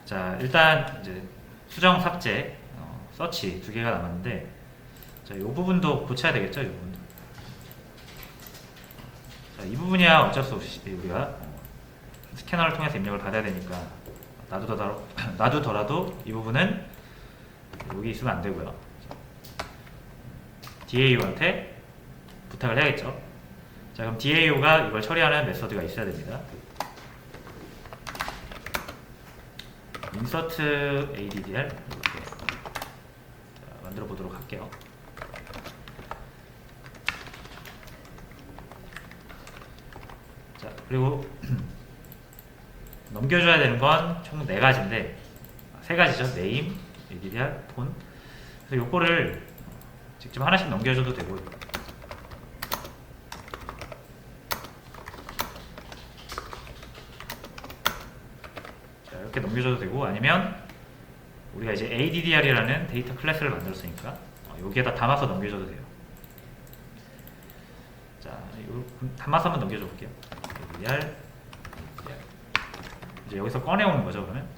자, 일단 이제 수정 삭제, 서치 두 개가 남았는데, 자, 이 부분도 고쳐야 되겠죠, 이 부분도. 자, 이 부분이야 어쩔 수 없이 우리가 스캐너를 통해서 입력을 받아야 되니까 놔두더라도 이 부분은 여기 있으면 안 되고요. DAO한테 부탁을 해야겠죠. 자, 그럼 DAO가 이걸 처리하는 메서드가 있어야 됩니다. insert addr 이렇게 만들어 보도록 할게요. 자, 그리고 넘겨줘야 되는 건 총 4가지인데 3가지죠. name, addr, 폰. 그래서 요거를 직접 하나씩 넘겨줘도 되고, 자, 이렇게 넘겨줘도 되고, 아니면 우리가 이제 addr이라는 데이터 클래스를 만들었으니까 여기에다 담아서 넘겨줘도 돼요. 자, 요 담아서 한번 넘겨줘 볼게요. addr 이제 여기서 꺼내오는 거죠. 그러면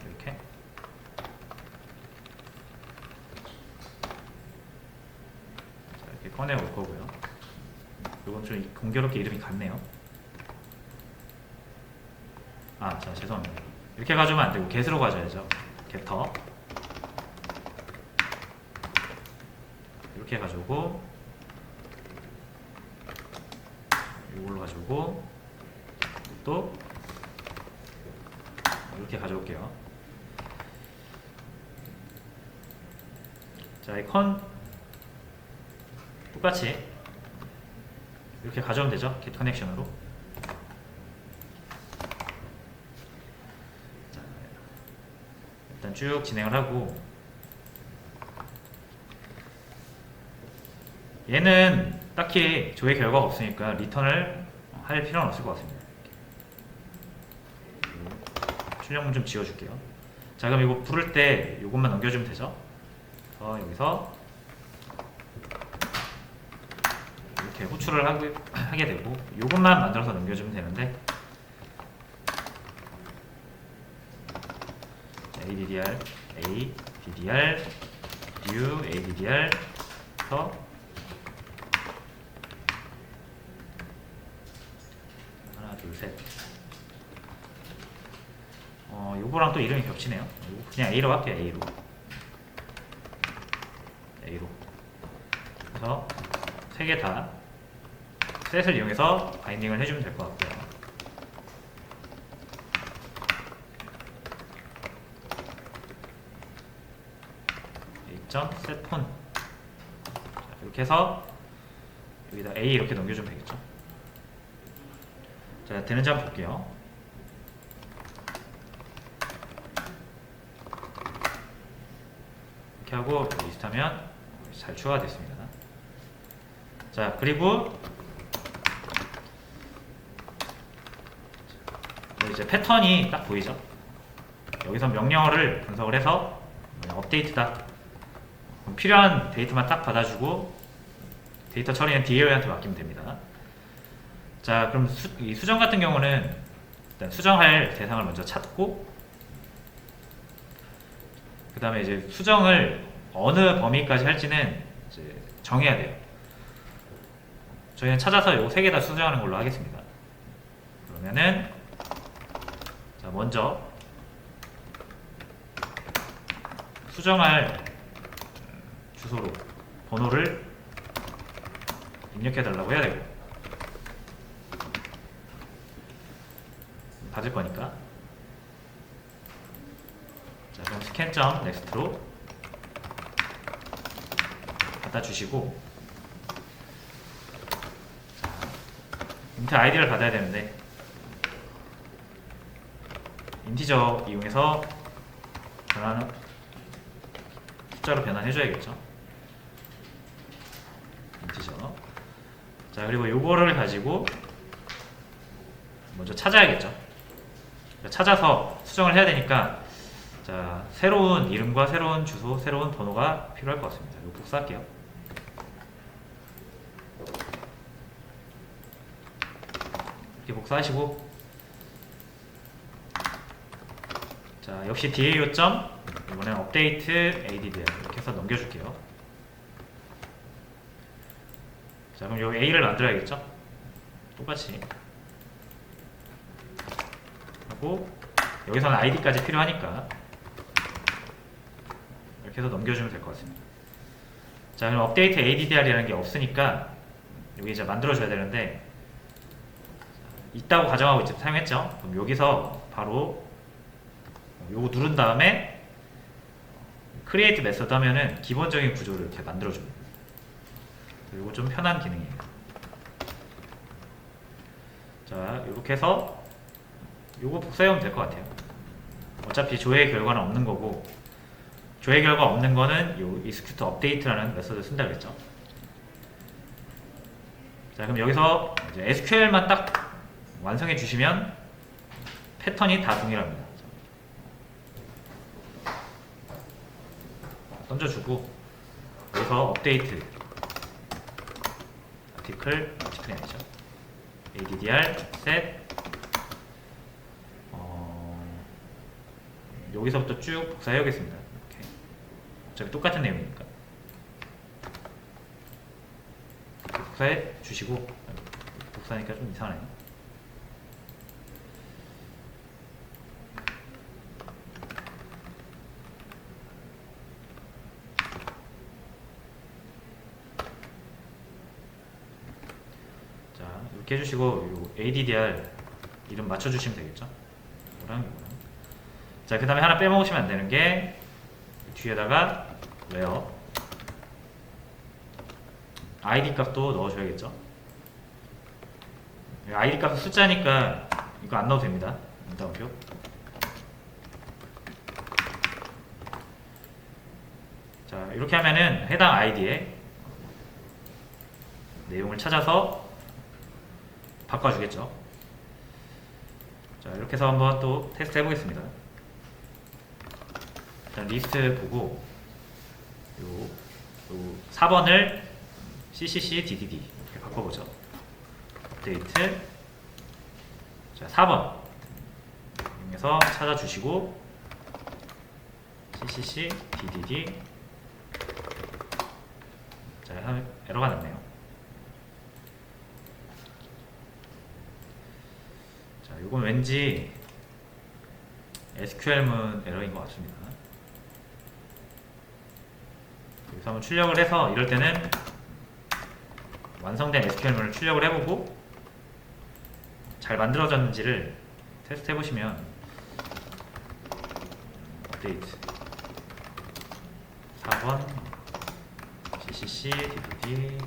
이렇게. 자, 이렇게 꺼내올 거고요. 이건 좀 공교롭게 이름이 같네요. 아, 자, 죄송합니다. 이렇게 가져오면 안 되고 get으로 가져야죠. getter 이렇게 가져오고, 이걸로 가져오고, 또 이렇게 가져올게요. 자, 이 컨 똑같이 이렇게 가져오면 되죠. get 커넥션으로. 자, 일단 쭉 진행을 하고, 얘는 딱히 조회 결과가 없으니까 리턴을 할 필요는 없을 것 같습니다. 출력문 좀 지워줄게요. 자, 그럼 이거 부를 때 이것만 넘겨주면 되죠. 여기서 이렇게 호출을 하게 되고, 이것만 만들어서 넘겨주면 되는데, 자, addr, addr, new addr, 하나, 둘, 셋. 요거랑 또 이름이 겹치네요. 그냥 A로 할게요. A로. 그래서 3개 다 셋을 이용해서 바인딩을 해주면 될 것 같고요. A.setPhone 이렇게 해서 여기다 A 이렇게 넘겨주면 되겠죠. 자, 되는지 한번 볼게요. 이렇게 하고 리스트하면 잘 추가가 됐습니다. 자, 그리고 이제 패턴이 딱 보이죠? 여기서 명령어를 분석을 해서 업데이트다. 필요한 데이터만 딱 받아주고 데이터 처리는 DAO한테 맡기면 됩니다. 자, 그럼 이 수정 같은 경우는 일단 수정할 대상을 먼저 찾고, 그 다음에 이제 수정을 어느 범위까지 할지는 이제 정해야 돼요. 저희는 찾아서 요 3개 다 수정하는 걸로 하겠습니다. 그러면은, 자, 먼저 수정할 주소로 번호를 입력해 달라고 해야 되고, 받을 거니까. 자, 그럼 scan.next로 갖다 주시고, int id를 받아야 되는데 인티저 이용해서 숫자로 변환해줘야겠죠. 인티저. 자, 그리고 요거를 가지고 먼저 찾아야겠죠. 찾아서 수정을 해야 되니까, 자, 새로운 이름과 새로운 주소, 새로운 번호가 필요할 것 같습니다. 이거 복사할게요. 이렇게 복사하시고, 자, 역시 DA 요점 이번엔 업데이트 ADDR 이렇게 해서 넘겨줄게요. 자, 그럼 여기 A를 만들어야겠죠? 똑같이 하고 여기서는 ID까지 필요하니까 이렇게 해서 넘겨주면 될 것 같습니다. 자, 그럼 업데이트 ADDR이라는 게 없으니까 여기 이제 만들어줘야 되는데 있다고 가정하고 이제 사용했죠? 그럼 여기서 바로 요거 누른 다음에 create 메서드 하면은 기본적인 구조를 이렇게 만들어줍니다. 요거 좀 편한 기능이에요. 자, 이렇게 해서 요거 복사해오면 될 것 같아요. 어차피 조회 결과는 없는 거고, 조회 결과 없는 거는 요 execute update라는 메서드를 쓴다 그랬죠. 자, 그럼 여기서 이제 SQL만 딱 완성해 주시면 패턴이 다 동일합니다. 던져주고 여기서 업데이트 아티클이 아니죠. ADDR set 여기서부터 쭉 복사해 오겠습니다. 이렇게. 어차피 똑같은 내용이니까 복사해 주시고 복사하니까 좀 이상하네요. 이렇게 해주시고 요 ADDR 이름 맞춰주시면 되겠죠. 이거랑 이거랑. 자, 그 다음에 하나 빼먹으시면 안 되는 게 뒤에다가 where ID 값도 넣어줘야겠죠. ID 값은 숫자니까 이거 안 넣어도 됩니다. 문따옴표. 자, 이렇게 하면은 해당 아이디에 내용을 찾아서 바꿔주겠죠. 자, 이렇게 해서 한번 또 테스트 해보겠습니다. 일단 리스트 보고 요 4번을 CCC DDD 이렇게 바꿔보죠. 업데이트. 자, 4번 이용해서 찾아주시고 CCC DDD. 자, 에러가 났네요. 자, 이건 왠지 SQL문 에러인 것 같습니다. 여기서 한번 출력을 해서 이럴 때는 완성된 SQL문을 출력을 해보고 잘 만들어졌는지를 테스트 해보시면 업데이트 4번 CCC DDD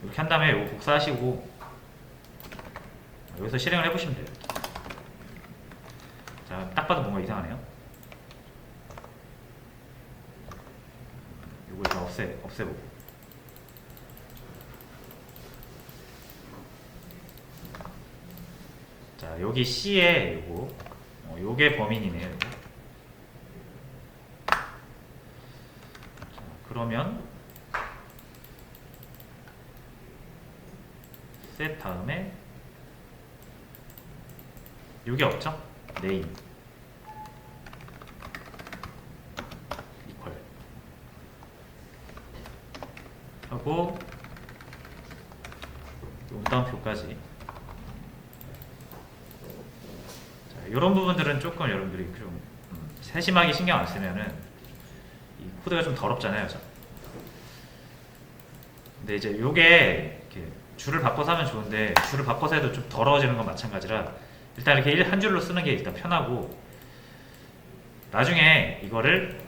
이렇게 한 다음에 이거 복사하시고 여기서 실행을 해보시면 돼요. 자, 딱 봐도 뭔가 이상하네요. 이걸 다 없애보고. 자, 여기 C에 요게 범인이네요. 요거. 자, 그러면 set 다음에 요게 없죠? name equal 하고 온다운표까지. 자, 이런 부분들은 조금 여러분들이 좀 세심하게 신경 안 쓰면은 이 코드가 좀 더럽잖아요. 근데 이제 요게 이렇게 줄을 바꿔서 하면 좋은데 줄을 바꿔서 해도 좀 더러워지는 건 마찬가지라 일단 이렇게 한 줄로 쓰는 게 일단 편하고, 나중에 이거를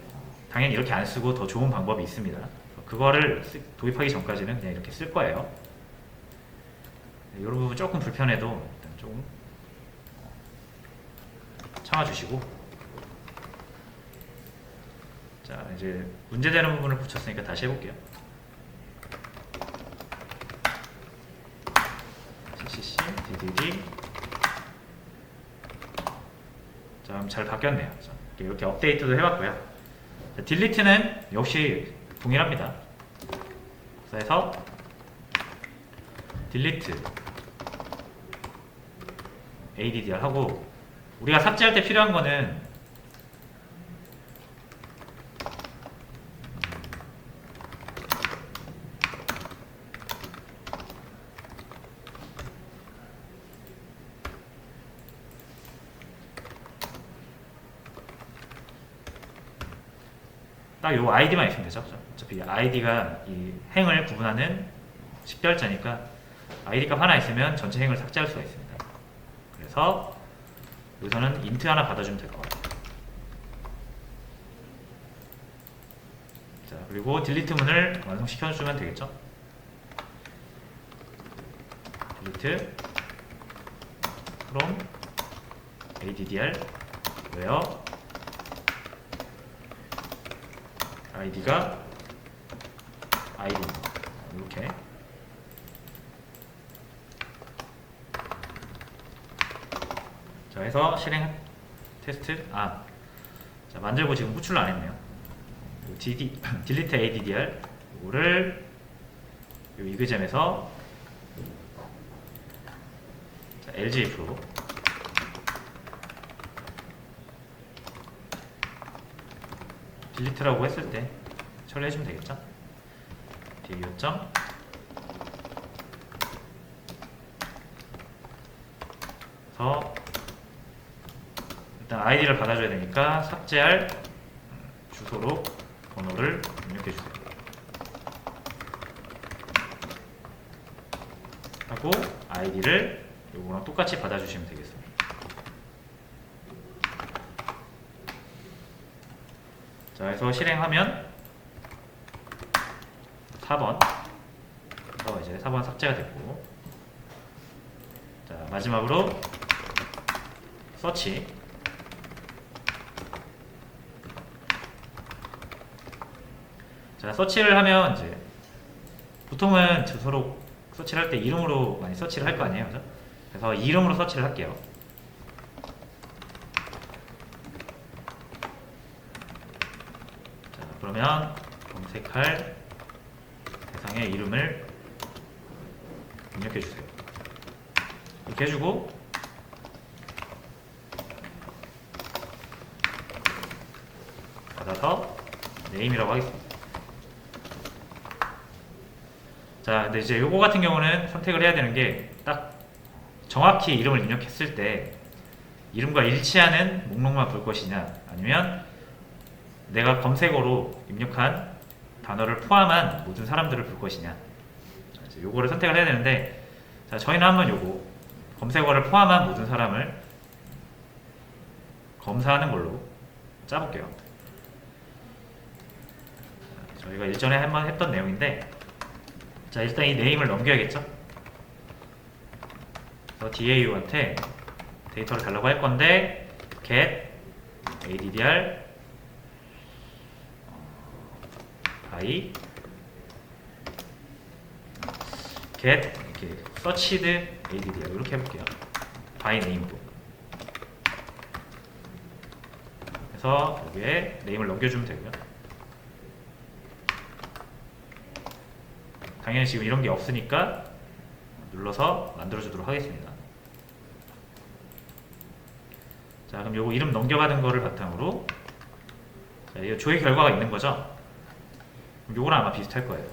당연히 이렇게 안 쓰고 더 좋은 방법이 있습니다. 그거를 도입하기 전까지는 그냥 이렇게 쓸 거예요. 이런 부분 조금 불편해도 일단 조금 참아주시고, 자, 이제 문제되는 부분을 붙였으니까 다시 해볼게요. CCC DDD. 자, 그럼 잘 바뀌었네요. 자, 이렇게 업데이트도 해봤고요. 자, 딜리트는 역시 동일합니다. 복사해서 딜리트 addr 하고, 우리가 삭제할 때 필요한 거는 딱 요 아이디만 있으면 되죠. 어차피 아이디가 이 행을 구분하는 식별자니까 아이디 값 하나 있으면 전체 행을 삭제할 수가 있습니다. 그래서 여기서는 인트 하나 받아주면 될 것 같아요. 자, 그리고 딜리트 문을 완성시켜주면 되겠죠. 딜리트 from addr where 아이디가 아이디입니다. 이렇게. 자, 해서 실행 테스트. 자, 만들고 지금 호출을 안 했네요. 딜리트 addr 이거를 요 이그잼에서 LGF로 딜리트라고 했을 때 처리해주면 되겠죠? 뒤에 요점 그래서 일단 아이디를 받아줘야 되니까 삭제할 주소로 번호를 입력해주세요. 하고 아이디를 요거랑 똑같이 받아주시면 되겠습니다. 자, 해서 실행하면 4번 그래서 이제 4번 삭제가 됐고, 자, 마지막으로 서치. 자, 서치를 하면 이제 보통은 서로 서치를 할 때 이름으로 많이 서치를 할 거 아니에요, 그죠? 그래서 이름으로 서치를 할게요. 자, 그러면 검색할 대상의 이름을 입력해 주세요. 이렇게 해주고 받아서 네임이라고 하겠습니다. 자, 근데 이제 요거 같은 경우는 선택을 해야 되는 게 딱 정확히 이름을 입력했을 때 이름과 일치하는 목록만 볼 것이냐, 아니면 내가 검색어로 입력한 단어를 포함한 모든 사람들을 볼 것이냐, 요거를 선택을 해야 되는데, 자, 저희는 한번 요거 검색어를 포함한 모든 사람을 검사하는 걸로 짜볼게요. 저희가 일전에 한번 했던 내용인데, 자, 일단 이 네임을 넘겨야겠죠. 그래서 DAU한테 데이터를 달라고 할 건데 get addr by get 이렇게 searched addr 이렇게 해볼게요. by name로. 그래서 여기에 네임을 넘겨주면 되고요. 당연히 지금 이런 게 없으니까 눌러서 만들어주도록 하겠습니다. 자, 그럼 요거 이름 넘겨가는 거를 바탕으로, 자, 이 조회 결과가 있는 거죠? 요거랑 아마 비슷할 거예요.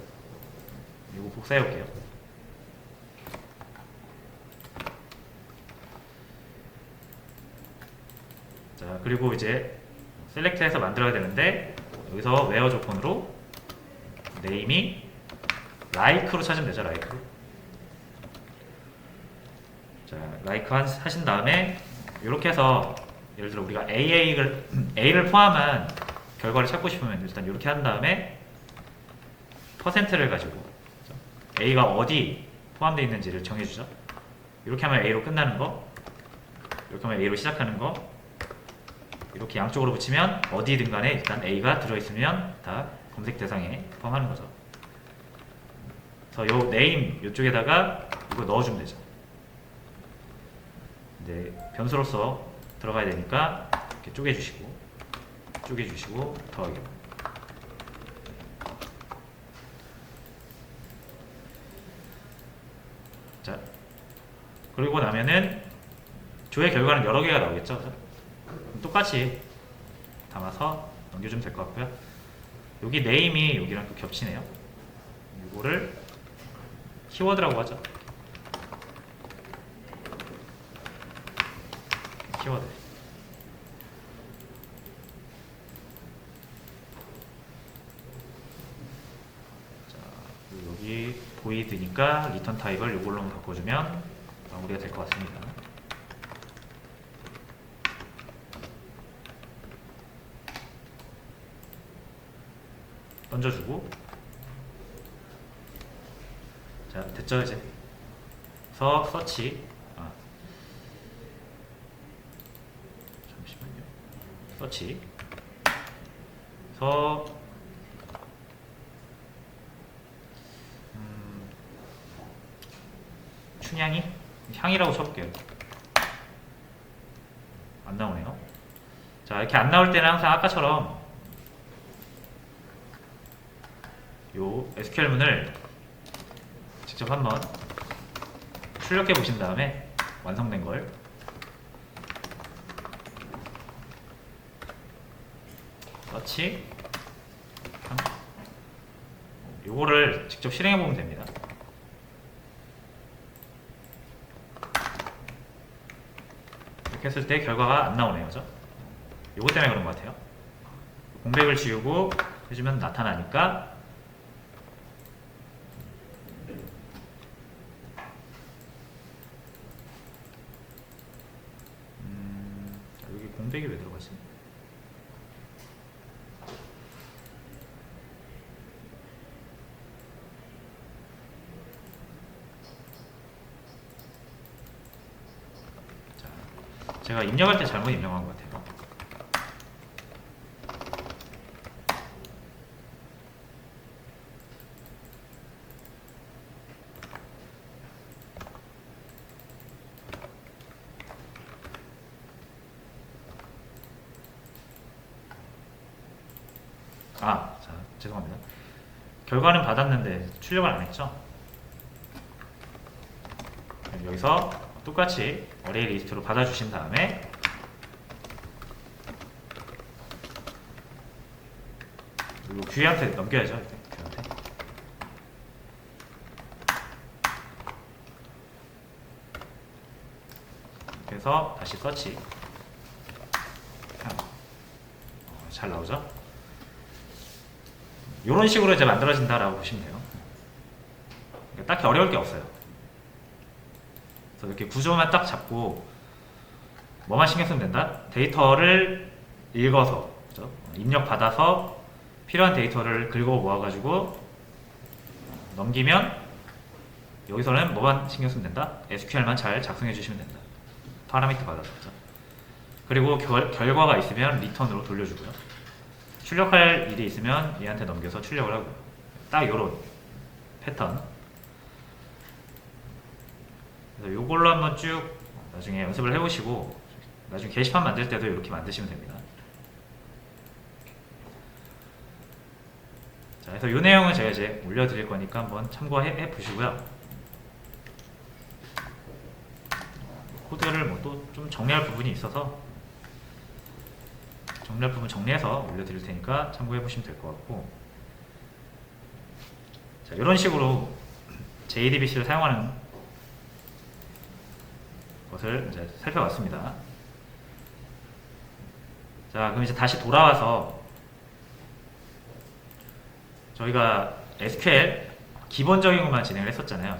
요거 복사해 볼게요. 자, 그리고 이제 셀렉트해서 만들어야 되는데, 여기서 where 조건으로 네임이 like로 찾으면 되죠. like로. 자, like 하신 다음에 이렇게 해서 예를 들어 우리가 A를 포함한 결과를 찾고 싶으면 일단 이렇게 한 다음에 퍼센트를 가지고 A가 어디 포함되어 있는지를 정해주죠. 이렇게 하면 A로 끝나는 거, 이렇게 하면 A로 시작하는 거, 이렇게 양쪽으로 붙이면 어디든 간에 일단 A가 들어있으면 다 검색 대상에 포함하는 거죠. 그래서 요 네임 이쪽에다가 이거 넣어주면 되죠. 이제 변수로서 들어가야 되니까 이렇게 쪼개주시고 더하기. 자, 그리고 나면은 조회 결과는 여러 개가 나오겠죠. 그죠? 똑같이 담아서 넘겨주면 될 것 같고요. 여기 네임이 여기랑 또 겹치네요. 이거를 키워드라고 하죠. 키워드. 자, 여기 보이드니까 리턴 타입을 이걸로 바꿔주면 마무리가 될 것 같습니다. 던져주고, 자 됐죠 이제. 서치. 잠시만요. 서치. 춘향이? 향이라고 쳐볼게요. 안 나오네요. 자, 이렇게 안 나올 때는 항상 아까처럼 요 SQL문을 직접 한번 출력해 보신 다음에 완성된 걸 서치 요거를 직접 실행해 보면 됩니다. 이렇게 했을 때 결과가 안 나오네요. 그죠? 요거 때문에 그런 것 같아요. 공백을 지우고 해주면 나타나니까 여기 공백이 왜 들어가지? 자, 제가 입력할 때 잘못 입력한 것 같아요. 자, 죄송합니다. 결과는 받았는데 출력을 안 했죠? 여기서 똑같이 어레이 리스트로 받아주신 다음에 그리고 뷰한테 넘겨야죠. 이렇게 뷰한테. 그래서 다시 서치. 잘 나오죠? 이런 식으로 이제 만들어진다라고 보시면 돼요. 그러니까 딱히 어려울 게 없어요. 그래서 이렇게 구조만 딱 잡고 뭐만 신경 쓰면 된다? 데이터를 읽어서, 그죠? 입력 받아서 필요한 데이터를 긁어 모아가지고 넘기면 여기서는 뭐만 신경 쓰면 된다? SQL만 잘 작성해 주시면 된다. 파라미터 받아서, 그죠? 그리고 결과가 있으면 리턴으로 돌려주고요. 출력할 일이 있으면 얘한테 넘겨서 출력을 하고요. 딱 요런 패턴. 그래서 요걸로 한번 쭉 나중에 연습을 해보시고 나중에 게시판 만들 때도 이렇게 만드시면 됩니다. 자, 그래서 이 내용은 제가 이제 올려드릴 거니까 한번 참고해 보시고요. 코드를 뭐 또 좀 정리할 부분이 있어서 정리할 부분 정리해서 올려드릴 테니까 참고해 보시면 될 것 같고, 자, 이런 식으로 JDBC를 사용하는 것을 이제 살펴봤습니다. 자, 그럼 이제 다시 돌아와서 저희가 SQL 기본적인 것만 진행을 했었잖아요.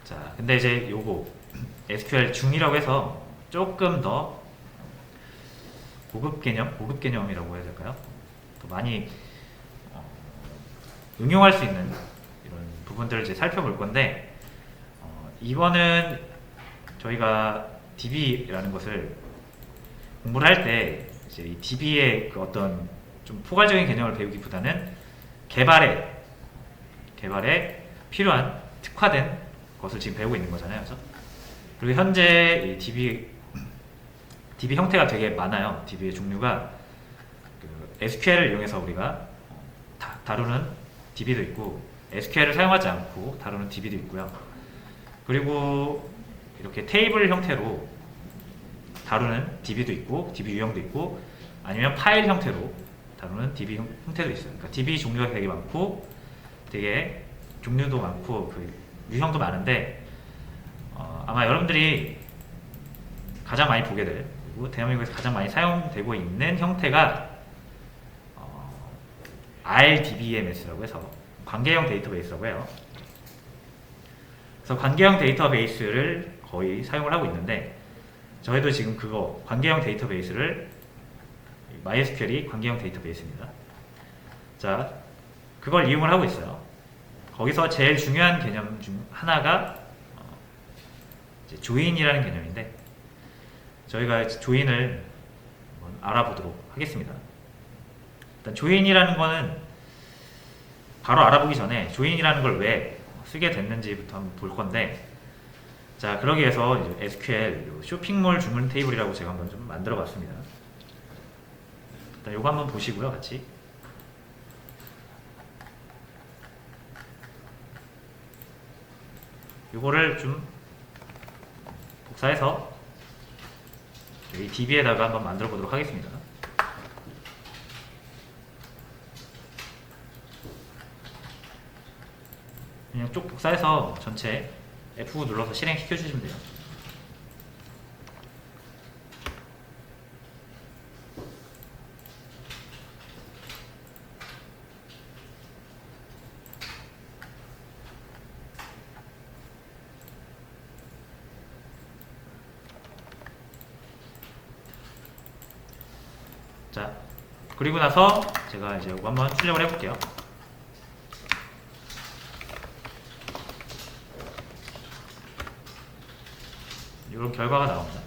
자, 근데 이제 요거 SQL 중이라고 해서 조금 더 고급 개념이라고 해야 될까요? 더 많이 응용할 수 있는 이런 부분들을 이제 살펴볼 건데, 이거는 저희가 DB라는 것을 공부를 할 때 이제 이 DB의 그 어떤 좀 포괄적인 개념을 배우기보다는 개발에 필요한 특화된 것을 지금 배우고 있는 거잖아요. 그렇죠? 그리고 현재 이 DB 형태가 되게 많아요. DB의 종류가 그 SQL을 이용해서 우리가 다루는 DB도 있고, SQL을 사용하지 않고 다루는 DB도 있고요. 그리고 이렇게 테이블 형태로 다루는 DB도 있고 DB 유형도 있고 아니면 파일 형태로 다루는 DB 형태도 있어요. 그러니까 DB 종류가 되게 많고 되게 종류도 많고 그 유형도 많은데 아마 여러분들이 가장 많이 보게 될 그리고 대한민국에서 가장 많이 사용되고 있는 형태가 RDBMS라고 해서 관계형 데이터베이스라고 해요. 그래서 관계형 데이터베이스를 거의 사용을 하고 있는데 저희도 지금 그거 관계형 데이터베이스를 MySQL이 관계형 데이터베이스입니다. 자, 그걸 이용을 하고 있어요. 거기서 제일 중요한 개념 중 하나가 이제 조인이라는 개념인데 저희가 조인을 한번 알아보도록 하겠습니다. 일단 조인이라는 거는 바로 알아보기 전에 조인이라는 걸 왜 쓰게 됐는지부터 한번 볼 건데 자, 그러기 위해서 이제 SQL 쇼핑몰 주문 테이블이라고 제가 한번 좀 만들어 봤습니다. 일단 요거 한번 보시고요, 같이. 요거를 좀 복사해서 여기 DB에다가 한번 만들어 보도록 하겠습니다. 그냥 쭉 복사해서 전체 F9 눌러서 실행시켜 주시면 돼요. 자, 그리고 나서 제가 이제 이거 한번 출력을 해볼게요. 이런 결과가 나옵니다.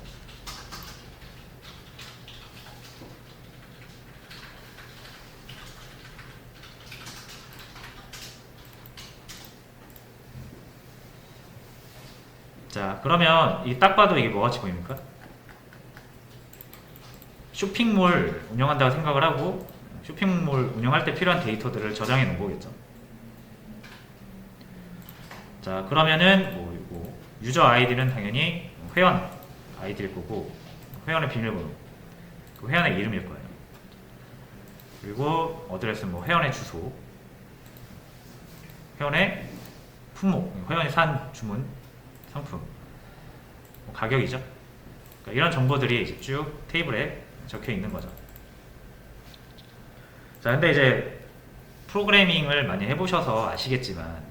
자, 그러면 이 딱 봐도 이게 뭐같이 보입니까? 쇼핑몰 운영한다고 생각을 하고 쇼핑몰 운영할 때 필요한 데이터들을 저장해 놓은 거겠죠. 자, 그러면은 뭐 이거 유저 아이디는 당연히 회원 아이디일 거고 회원의 비밀번호, 그 회원의 이름일 거예요. 그리고 어드레스는 뭐 회원의 주소, 회원의 품목, 회원이 산 주문, 상품, 뭐 가격이죠. 그러니까 이런 정보들이 이제 쭉 테이블에 적혀 있는 거죠. 자, 근데 이제 프로그래밍을 많이 해보셔서 아시겠지만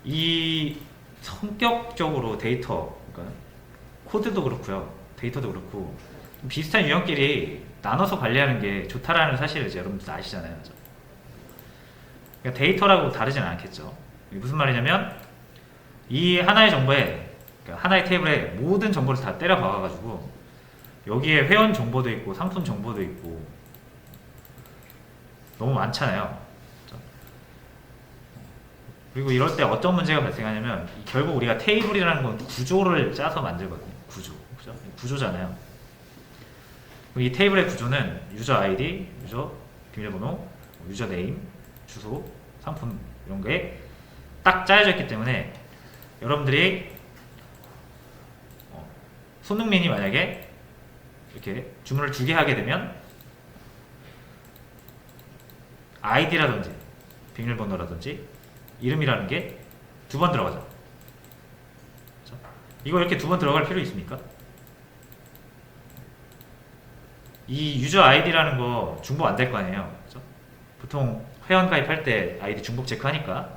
이 성격적으로 데이터, 그러니까 코드도 그렇고요, 데이터도 그렇고 비슷한 유형끼리 나눠서 관리하는 게 좋다라는 사실을 이제 여러분들 아시잖아요. 그렇죠? 그러니까 데이터라고 다르지는 않겠죠. 이게 무슨 말이냐면 이 하나의 정보에, 그러니까 하나의 테이블에 모든 정보를 다 때려 박아가지고 여기에 회원 정보도 있고 상품 정보도 있고 너무 많잖아요. 그렇죠? 그리고 이럴 때 어떤 문제가 발생하냐면 결국 우리가 테이블이라는 건 구조를 짜서 만들거든요. 구조, 그렇죠? 구조잖아요. 이 테이블의 구조는 유저 아이디, 유저 비밀번호, 유저 네임, 주소, 상품 이런 게 딱 짜여져 있기 때문에 여러분들이 손흥민이 만약에 이렇게 주문을 2개 하게 되면 아이디라든지 비밀번호라든지 이름이라는 게 2번 들어가죠. 그렇죠? 이거 이렇게 2번 들어갈 필요 있습니까? 이 유저 아이디라는 거 중복 안 될 거 아니에요. 그렇죠? 보통 회원 가입할 때 아이디 중복 체크하니까.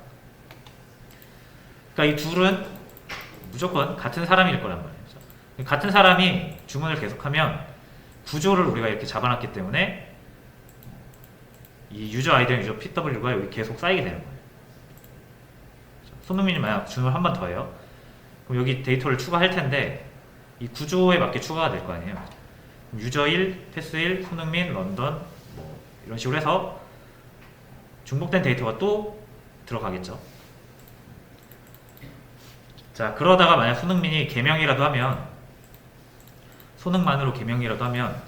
그러니까 이 둘은 무조건 같은 사람일 거란 말이에요. 그렇죠? 같은 사람이 주문을 계속하면 구조를 우리가 이렇게 잡아놨기 때문에 이 유저 아이디랑 유저 PW가 여기 계속 쌓이게 되는 거예요. 그렇죠? 손흥민이 만약 주문을 한 번 더 해요. 그럼 여기 데이터를 추가할 텐데 이 구조에 맞게 추가가 될 거 아니에요. 유저 1, 패스 1, 손흥민, 런던 뭐 이런 식으로 해서 중복된 데이터가 또 들어가겠죠. 자, 그러다가 만약 손흥민이 개명이라도 하면 손흥만으로 개명이라도 하면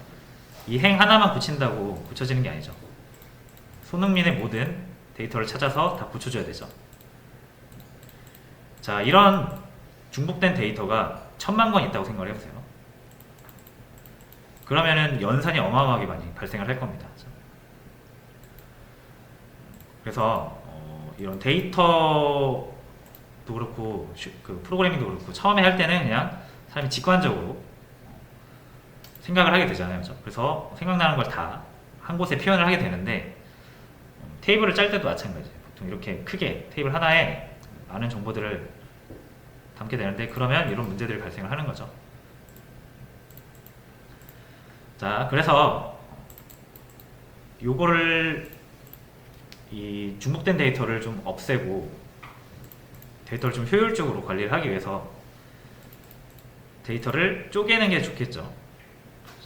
이 행 하나만 고친다고 고쳐지는 게 아니죠. 손흥민의 모든 데이터를 찾아서 다 고쳐줘야 되죠. 자, 이런 중복된 데이터가 1000만 건 있다고 생각을 해보세요. 그러면은 연산이 어마어마하게 많이 발생을 할 겁니다. 그래서 이런 데이터도 그렇고 그 프로그래밍도 그렇고 처음에 할 때는 그냥 사람이 직관적으로 생각을 하게 되잖아요. 그죠? 그래서 생각나는 걸 다 한 곳에 표현을 하게 되는데 테이블을 짤 때도 마찬가지예요. 보통 이렇게 크게 테이블 하나에 많은 정보들을 담게 되는데 그러면 이런 문제들이 발생을 하는 거죠. 자, 그래서 요거를 이 중복된 데이터를 좀 없애고 데이터를 좀 효율적으로 관리를 하기 위해서 데이터를 쪼개는 게 좋겠죠.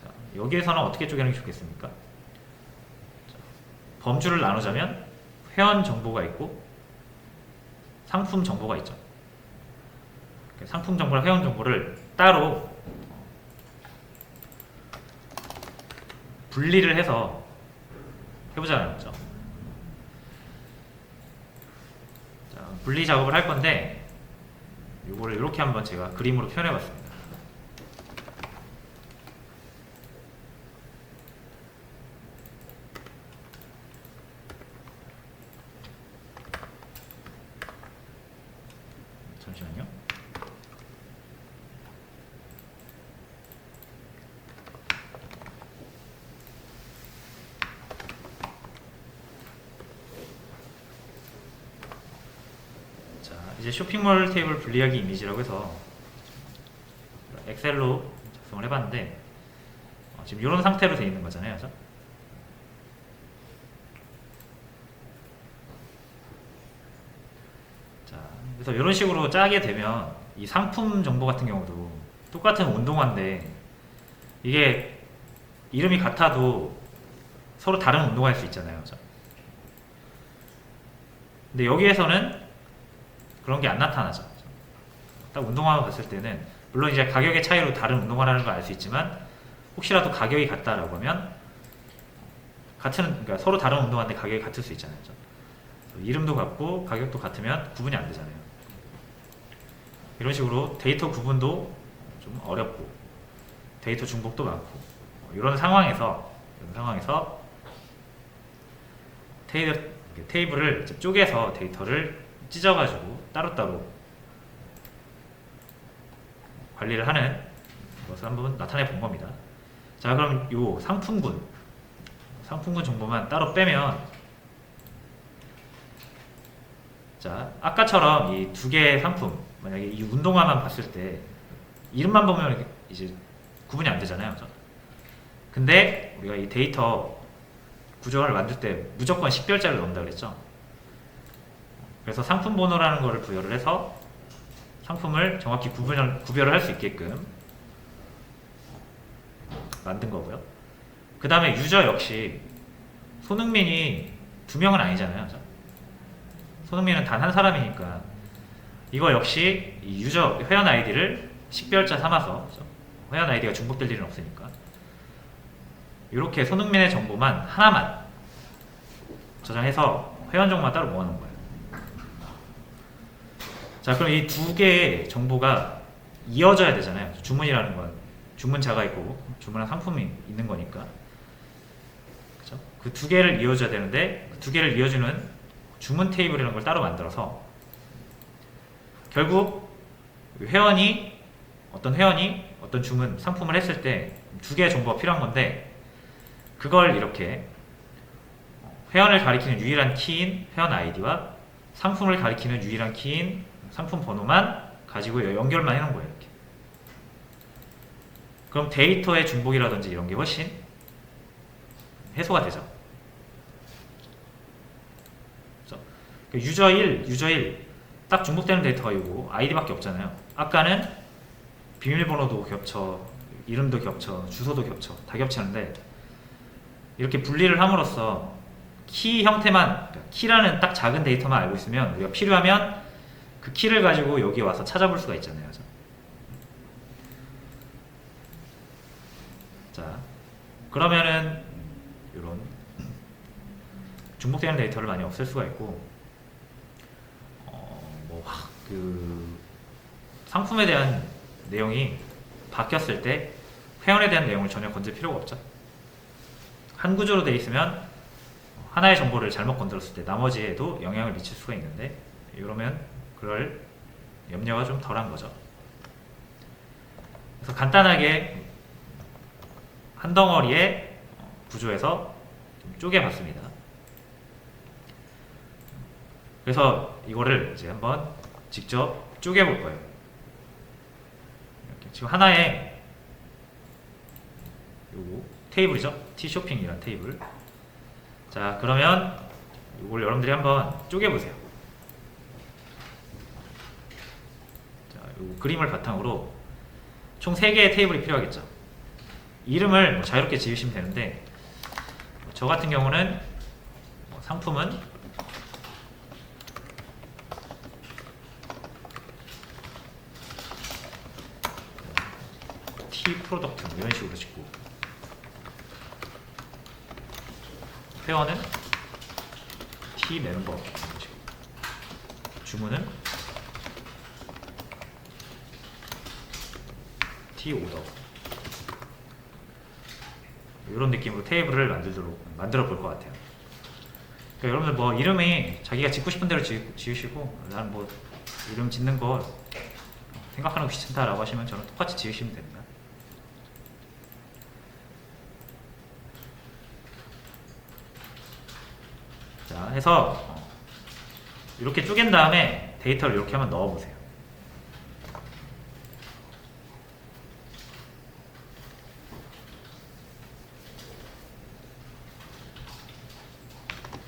자, 여기에서는 어떻게 쪼개는 게 좋겠습니까? 자, 범주를 나누자면 회원 정보가 있고 상품 정보가 있죠. 상품 정보랑 회원 정보를 따로 분리를 해서 해보자는 거죠. 자, 분리 작업을 할 건데 이거를 이렇게 한번 제가 그림으로 표현해 봤습니다. 잠시만요. 자, 이제 쇼핑몰 테이블 분리하기 이미지라고 해서 엑셀로 작성을 해봤는데 지금 이런 상태로 되어 있는 거잖아요. 그죠? 자, 그래서 이런 식으로 짜게 되면 이 상품 정보 같은 경우도 똑같은 운동화인데 이게 이름이 같아도 서로 다른 운동화일 수 있잖아요. 그죠? 근데 여기에서는 그런 게 안 나타나죠. 딱 운동화 봤을 때는 물론 이제 가격의 차이로 다른 운동화라는 걸 알 수 있지만 혹시라도 가격이 같다라고 하면 그러니까 서로 다른 운동화인데 가격이 같을 수 있잖아요. 그죠? 이름도 같고 가격도 같으면 구분이 안 되잖아요. 이런 식으로 데이터 구분도 좀 어렵고 데이터 중복도 많고 이런 상황에서 테이블을 쪼개서 데이터를 찢어가지고 따로따로 관리를 하는 것을 한번 나타내 본 겁니다. 자, 그럼 요 상품군 정보만 따로 빼면 자, 아까처럼 이 두 개의 상품 만약에 이 운동화만 봤을 때 이름만 보면 이제 구분이 안 되잖아요. 그죠? 근데 우리가 이 데이터 구조를 만들 때 무조건 식별자를 넣는다 그랬죠. 그래서 상품 번호라는 것을 부여를 해서 상품을 정확히 구별을 할 수 있게끔 만든 거고요. 그 다음에 유저 역시 손흥민이 두 명은 아니잖아요. 손흥민은 단 한 사람이니까 이거 역시 이 유저 회원 아이디를 식별자 삼아서 회원 아이디가 중복될 일은 없으니까 이렇게 손흥민의 정보만 하나만 저장해서 회원 정보만 따로 모아놓은 거예요. 자, 그럼 이 두 개의 정보가 이어져야 되잖아요. 주문이라는 건 주문자가 있고 주문한 상품이 있는 거니까. 그죠? 그 두 개를 이어줘야 되는데 그 두 개를 이어주는 주문 테이블이라는 걸 따로 만들어서 결국 어떤 회원이 어떤 주문 상품을 했을 때 두 개의 정보가 필요한 건데 그걸 이렇게 회원을 가리키는 유일한 키인 회원 아이디와 상품을 가리키는 유일한 키인 상품 번호만 가지고 연결만 해놓은 거예요. 이렇게. 그럼 데이터의 중복이라든지 이런 게 훨씬 해소가 되죠. 유저 1 딱 중복되는 데이터가 이거 아이디밖에 없잖아요. 아까는 비밀번호도 겹쳐, 이름도 겹쳐, 주소도 겹쳐, 다 겹치는데 이렇게 분리를 함으로써 키 형태만, 키라는 딱 작은 데이터만 알고 있으면 우리가 필요하면 그 키를 가지고 여기 와서 찾아볼 수가 있잖아요. 자, 그러면은 이런 중복되는 데이터를 많이 없앨 수가 있고 그 상품에 대한 내용이 바뀌었을 때 회원에 대한 내용을 전혀 건질 필요가 없죠. 한 구조로 되어 있으면 하나의 정보를 잘못 건드렸을 때 나머지에도 영향을 미칠 수가 있는데, 이러면 그럴 염려가 좀 덜한 거죠. 그래서 간단하게 한 덩어리의 구조에서 좀 쪼개봤습니다. 그래서 이거를 이제 한번 직접 쪼개볼 거예요. 이렇게 지금 하나의 요거 테이블이죠. T쇼핑이라는 테이블. 자, 그러면 이걸 여러분들이 한번 쪼개보세요. 자, 요 그림을 바탕으로 총 3개의 테이블이 필요하겠죠. 이름을 뭐 자유롭게 지으시면 되는데, 저 같은 경우는 상품은 T 프로덕트 뭐 이런 식으로 짓고, 회원은 T 멤버 이런 식으로, 주문은 T 오더, 이런 느낌으로 테이블을 만들어 볼 것 같아요. 그러니까 여러분들 뭐 이름이 자기가 짓고 싶은 대로 지으시고, 나는 뭐 이름 짓는 거 생각하는 거 귀찮다라고 하시면 저는 똑같이 지으시면 됩니다. 자, 해서 이렇게 쪼갠 다음에 데이터를 이렇게 한번 넣어보세요.